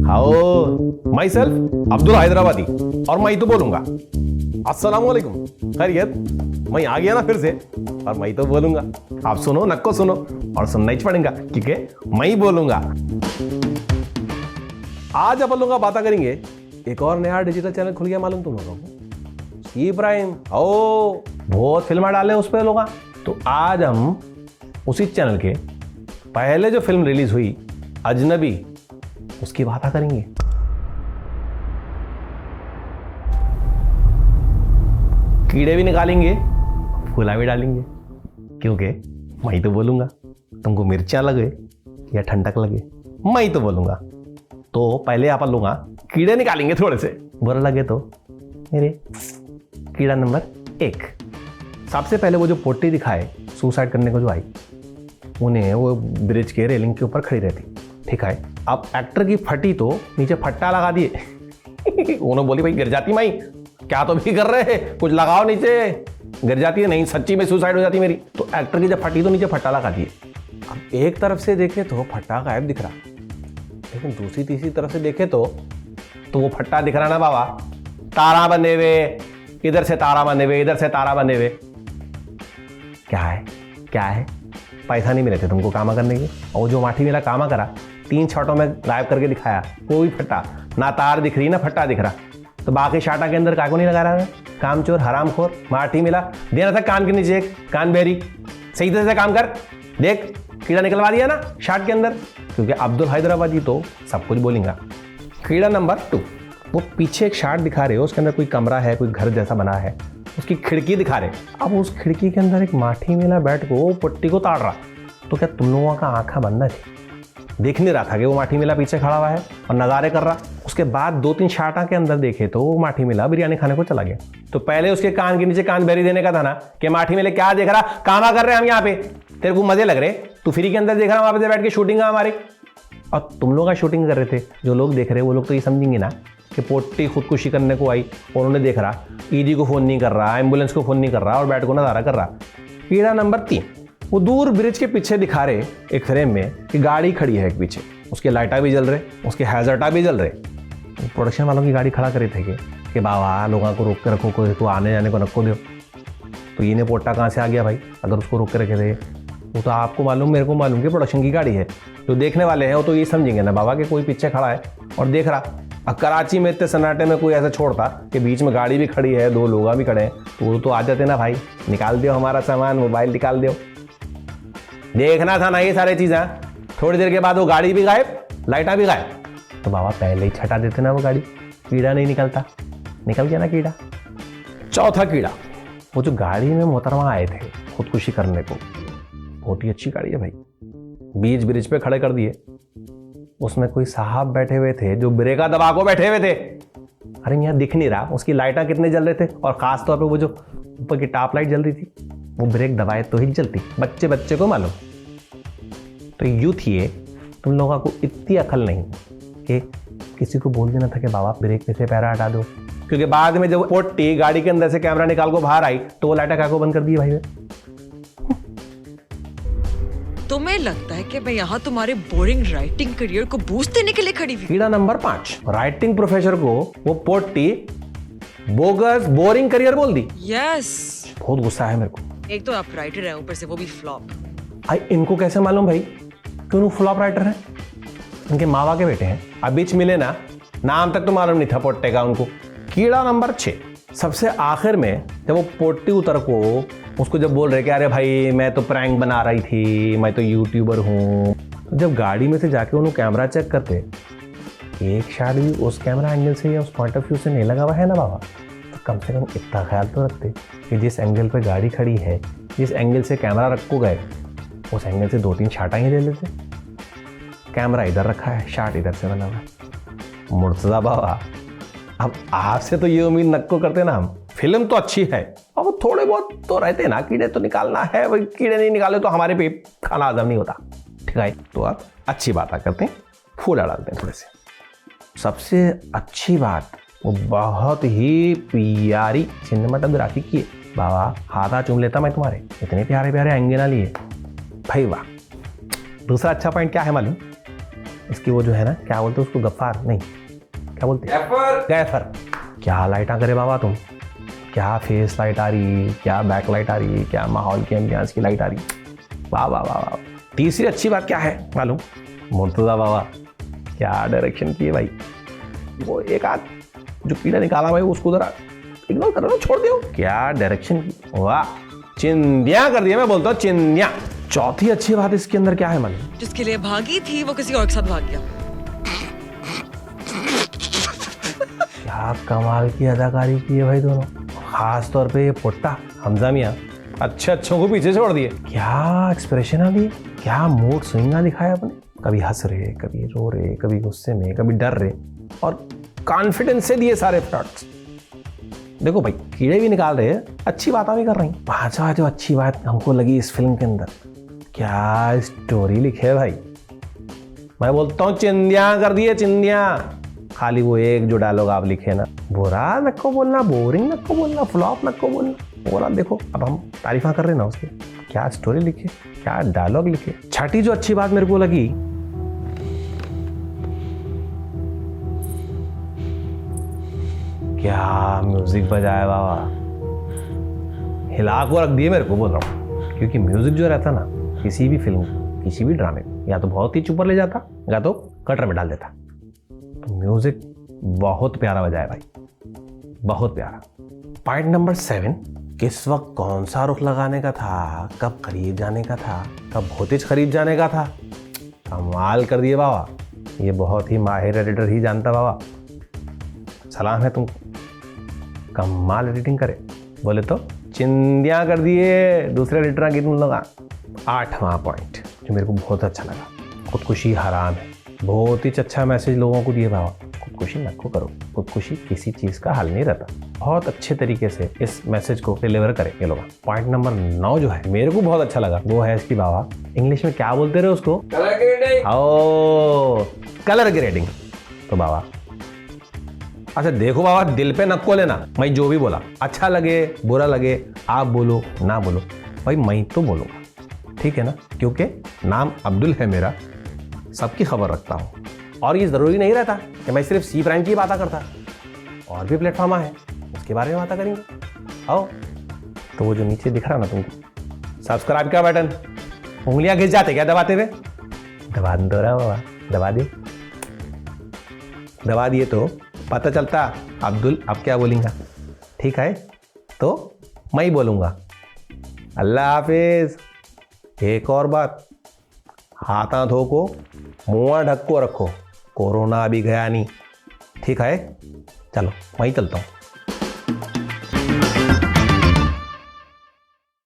हाओ my self Abdul Hyderabadi और मैं तो बोलूंगा अस्सलाम वालेकुम खैरियत। मैं आ गया ना फिर से और मैं तो बोलूंगा। आप सुनो नक्को सुनो और सुनना ही पड़ेगा क्योंकि मैं ही बोलूंगा। आज अपन लोग बात करेंगे, एक और नया डिजिटल चैनल खुल गया मालूम तुम लोगों को, सी प्राइम। ओ बहुत फिल्म डाले उस पर लोग। तो आज हम उसी चैनल के पहले जो फिल्म रिलीज हुई अजनबी, उसकी बात करेंगे। कीड़े भी निकालेंगे, फूला भी डालेंगे, क्योंकि मैं ही तो बोलूंगा। तुमको मिर्चा लगे या ठंडक लगे, मैं ही तो बोलूंगा। तो पहले आप लोग कीड़े निकालेंगे थोड़े से, बुरा लगे तो मेरे कीड़ा नंबर 1। सबसे पहले वो जो पोटी दिखाए सुसाइड करने को जो आई, उन्हें वो ब्रिज के रेलिंग के ऊपर खड़ी रहती, ठीक है। अब एक्टर की फटी तो नीचे फट्टा लगा दिए। उन्होंने बोली भाई गिर जाती माई, क्या तो भी कर रहे हैं, कुछ लगाओ नीचे, गिर जाती है। नहीं सच्ची में सुसाइड हो जाती मेरी। तो एक्टर की जब फटी तो नीचे फट्टा लगा दिए। अब एक तरफ से देखे तो फट्टा गायब दिख रहा, लेकिन दूसरी तीसरी तरफ से देखे तो वो फट्टा दिख रहा ना बाबा, तारा बने हुए, इधर से तारा बने हुए, इधर से तारा बने हुए। क्या है पैसा नहीं मिले थे तुमको कामा करने के, और जो माठी मेरा कामा करा 3 शॉटों में गायब करके दिखाया, वो भी फट्टा, ना तार दिख रही ना फट्टा दिख रहा। तो बाकी शाटा के अंदर काको नहीं लगा रहा है, कामचोर हरामखोर माठी मिला, देना था कान के नीचे एक कान बेरी, सही तरह से काम कर, देख कीड़ा निकलवा दिया ना शाट के अंदर। क्योंकि अब्दुल हैदराबादी तो सब कुछ बोलेंगे। कीड़ा नंबर 2, वो पीछे एक शाट दिखा रहे हो, उसके अंदर कोई कमरा है, कोई घर जैसा बना है, उसकी खिड़की दिखा रहे। अब उस खिड़की के अंदर एक माठी मेला बैठ को पट्टी को ताड़ रहा। तो क्या तुम लोगों का आंखा बंद थी, देख नहीं रहा था कि वो माठी मेला पीछे खड़ा हुआ है और नज़ारे कर रहा। उसके बाद 2-3 शाटा के अंदर देखे तो वो माठी मेला बिरयानी खाने को चला गया। तो पहले उसके कान के नीचे कान बेरी देने का था ना कि माठी मेले क्या देख रहा, कामा कर रहे हैं हम यहाँ पे, तेरे को मजे लग रहे, तू फ्री के अंदर देख रहा वहां पे बैठ के शूटिंग है हमारी। और तुम लोग शूटिंग कर रहे थे, जो लोग देख रहे वो लोग तो ये समझेंगे ना कि पोटी खुदकुशी करने को आई और उन्हें देख रहा, ईडी को फोन नहीं कर रहा, एम्बुलेंस को फोन नहीं कर रहा और बैठ को नजारा कर रहा। कीड़ा नंबर 3, वो दूर ब्रिज के पीछे दिखा रहे एक फ्रेम में कि गाड़ी खड़ी है एक पीछे, उसके लाइटा भी जल रहे, उसके हैजर्टा भी जल रहे। प्रोडक्शन वालों की गाड़ी खड़ा करे थे कि बाबा लोगों को रोक के रखो, कोई तो आने जाने को नको दो। तो ये ने पोटा कहाँ से आ गया भाई, अगर उसको रोक के रखे थे? वो तो आपको मालूम, मेरे को मालूम कि प्रोडक्शन की गाड़ी है। जो देखने वाले हैं वो तो ये समझेंगे ना बाबा कि कोई पीछे खड़ा है और देख रहा। अब कराची में इतने सन्नाटे में कोई ऐसा छोड़ता कि बीच में गाड़ी भी खड़ी है, 2 लोग भी खड़े हैं, तो वो तो आ जाते ना भाई, निकाल दो हमारा सामान, मोबाइल निकाल दो। देखना था ना ये सारी चीज़ें। थोड़ी देर के बाद वो गाड़ी भी गायब, लाइटा भी गायब। तो बाबा पहले ही छटा देते ना वो गाड़ी, कीड़ा नहीं निकलता। निकल गया ना कीड़ा। चौथा कीड़ा, वो जो गाड़ी में मोहतरमा आए थे खुदकुशी करने को, बहुत ही अच्छी गाड़ी है भाई, बीच ब्रिज पे खड़े कर दिए। उसमें कोई साहब बैठे हुए थे जो ब्रेका दबा को बैठे हुए थे। अरे यहाँ दिख नहीं रहा, उसकी लाइटा कितने जल रहे थे, और खास तौर पे वो जो ऊपर की टॉप लाइट जल रही थी, वो ब्रेक दबाए तो ही जलती, बच्चे को मालूम। तो यूथ ये तुम लोगों को इतनी अकल नहीं कि किसी को बोल देना था कि बाबा ब्रेक पे से पैरा हटा दो, क्योंकि बाद में जब पोटी गाड़ी के अंदर से कैमरा निकाल को बाहर आई तो वो लाइटा काको बंद कर दी भाई। तुम्हें लगता है कि मैं यहाँ तुम्हारे बोरिंग राइटिंग करियर को बूस्ट देने के लिए खड़ी हुई? कीड़ा नंबर 5, राइटिंग प्रोफेसर को वो पोटी बोगस बोरिंग करियर बोल दी। यस, बहुत गुस्सा है मेरे को। एक तो आप राइटर हैं, ऊपर से वो भी फ्लॉप। भाई इनको कैसे मालूम भाई क्यों फ्लॉप राइटर है? इनके मावा के बेटे हैं। अब बीच मिले ना, नाम तक तो मालूम नहीं था पोट्टे का उनको। कीड़ा नंबर 6, सबसे आखिर में जब वो पोटी उतर को उसको जब बोल रहे कि अरे भाई मैं तो प्रैंक बना रही थी, मैं तो यूट्यूबर हूँ, तो जब गाड़ी में से जाके उन्होंने कैमरा चेक करते, एक शॉट भी उस कैमरा एंगल से या उस पॉइंट ऑफ व्यू से नहीं लगा हुआ है ना बाबा, तो कम से कम इतना ख्याल तो रखते कि जिस एंगल पे गाड़ी खड़ी है, जिस एंगल से कैमरा रखो गए, उस एंगल से 2-3 शाटा ही ले लेते। कैमरा इधर रखा है, शाट इधर से बना हुआ है। मुर्तज़ा बाबा, अब आपसे तो ये उम्मीद नक्को करते ना हम, फिल्म तो अच्छी है और वो थोड़े बहुत तो रहते ना, कीड़े तो निकालना है भाई, कीड़े नहीं निकाले तो हमारे पे खाना हजम नहीं होता, ठीक है। तो आप अच्छी बात करते हैं, फूल डालते हैं थोड़े से। सबसे अच्छी बात, वो बहुत ही प्यारी सिनेमाटोग्राफी की है बाबा, हाथा चूम लेता मैं तुम्हारे, इतने प्यारे प्यारे एंगल ना लिए भाई, वाह। दूसरा अच्छा पॉइंट क्या है मालूम? इसकी वो जो है ना, क्या बोलते हैं उसको, गफ्फार नहीं, क्या बोलते हैं, गैफर। क्या लाइटा करे बाबा तुम, क्या फेस लाइट आ रही, क्या बैक लाइट आ रही, क्या माहौल की एम्बियंस की लाइट आ रही। वाह वाह वाह वाह। तीसरी अच्छी बात क्या है मालूम, मुर्तजा बाबा क्या डायरेक्शन की है भाई। वो एक आध जो कीड़ा निकाला भाई उसको जरा इग्नोर करो ना, छोड़ दो। क्या डायरेक्शन की, वाह, चिंदिया कर दिया, मैं बोलता हूँ चिंदिया। चौथी अच्छी बात इसके अंदर क्या है मालूम, जिसके लिए भागी थी वो किसी और के साथ भाग गया। क्या कमाल की अदाकारी की है भाई दोनों, खास तौर पे ये पोट्टा हमजा मियां अच्छे अच्छों को पीछे छोड़ दिए। क्या एक्सप्रेशन आ दिए, क्या मूड स्विंग दिखाया अपने, कभी हंस रहे, कभी रो रहे, कभी गुस्से में, कभी डर रहे, और कॉन्फिडेंस से दिए सारे शॉट्स। देखो भाई, कीड़े भी निकाल रहे हैं, अच्छी बातें भी कर रही हैं। पांचवा जो अच्छी बात हमको लगी इस फिल्म के अंदर, क्या स्टोरी लिखे है भाई। मैं बोलता हूँ चिंदिया कर दिए, चिंदिया। खाली वो एक जो डायलॉग आप लिखे ना, बुरा नको बोलना, बोरिंग नको बोलना, फ्लॉप नको बोलना, बोला देखो अब हम तारीफा कर रहे ना उसके, क्या स्टोरी लिखे, क्या डायलॉग लिखे। छठी जो अच्छी बात मेरे को लगी, क्या म्यूजिक बजाया बाबा, हिला को रख दिए मेरे को, बोल रहा हूँ। क्योंकि म्यूजिक जो रहता ना किसी भी फिल्म, किसी भी ड्रामे में, या तो बहुत ही ऊपर ले जाता या तो कटर में डाल देता। तो म्यूजिक बहुत प्यारा बजाया भाई, बहुत प्यारा। पॉइंट नंबर 7, किस वक्त कौन सा रुख लगाने का था, कब खरीद जाने का था, कब भोतिज खरीद जाने का था, कमाल कर दिए बाबा। ये बहुत ही माहिर एडिटर ही जानता बाबा, सलाम है तुमको, कमाल एडिटिंग करे। बोले तो चिंदिया कर दिए दूसरे एडिटर की तुम लोग। 8वां पॉइंट जो मेरे को बहुत अच्छा लगा, खुदकुशी हराम है। बहुत ही अच्छा मैसेज लोगों को दिए बाबा, खुदकुशी मत को करो, खुदकुशी किसी चीज़ का हल नहीं रहता। बहुत अच्छे तरीके से इस मैसेज को डिलीवर करे ये लोग। पॉइंट नंबर 9 जो है मेरे को बहुत अच्छा लगा, वो है इसकी बाबा, इंग्लिश में क्या बोलते रहे उसको, कलर ग्रेडिंग। ओ, कलर ग्रेडिंग। तो बाबा अच्छा देखो बाबा, दिल पे नक्को लेना, मैं जो भी बोला अच्छा लगे बुरा लगे, आप बोलो ना बोलो भाई, मैं तो बोलूँगा, ठीक है ना, क्योंकि नाम अब्दुल है मेरा, सबकी खबर रखता हूँ। और ये ज़रूरी नहीं रहता कि मैं सिर्फ सी प्राइम की बात करता, और भी प्लेटफॉर्म है उसके बारे में बात करेंगे। आओ, तो वो जो नीचे दिख रहा ना तुमको सब्सक्राइब का बटन, उंगलियां घिस जाते क्या दबाते हुए, दबा दो रहा बाबा, दबा दे, दबा दिए तो पता चलता अब्दुल अब क्या बोलेंगे, ठीक है, तो मैं ही बोलूँगा। अल्लाह हाफिज। एक और बात, हाथा धो को, मुँह ढक को रखो, कोरोना अभी गया नहीं, ठीक है, चलो मैं ही चलता हूँ।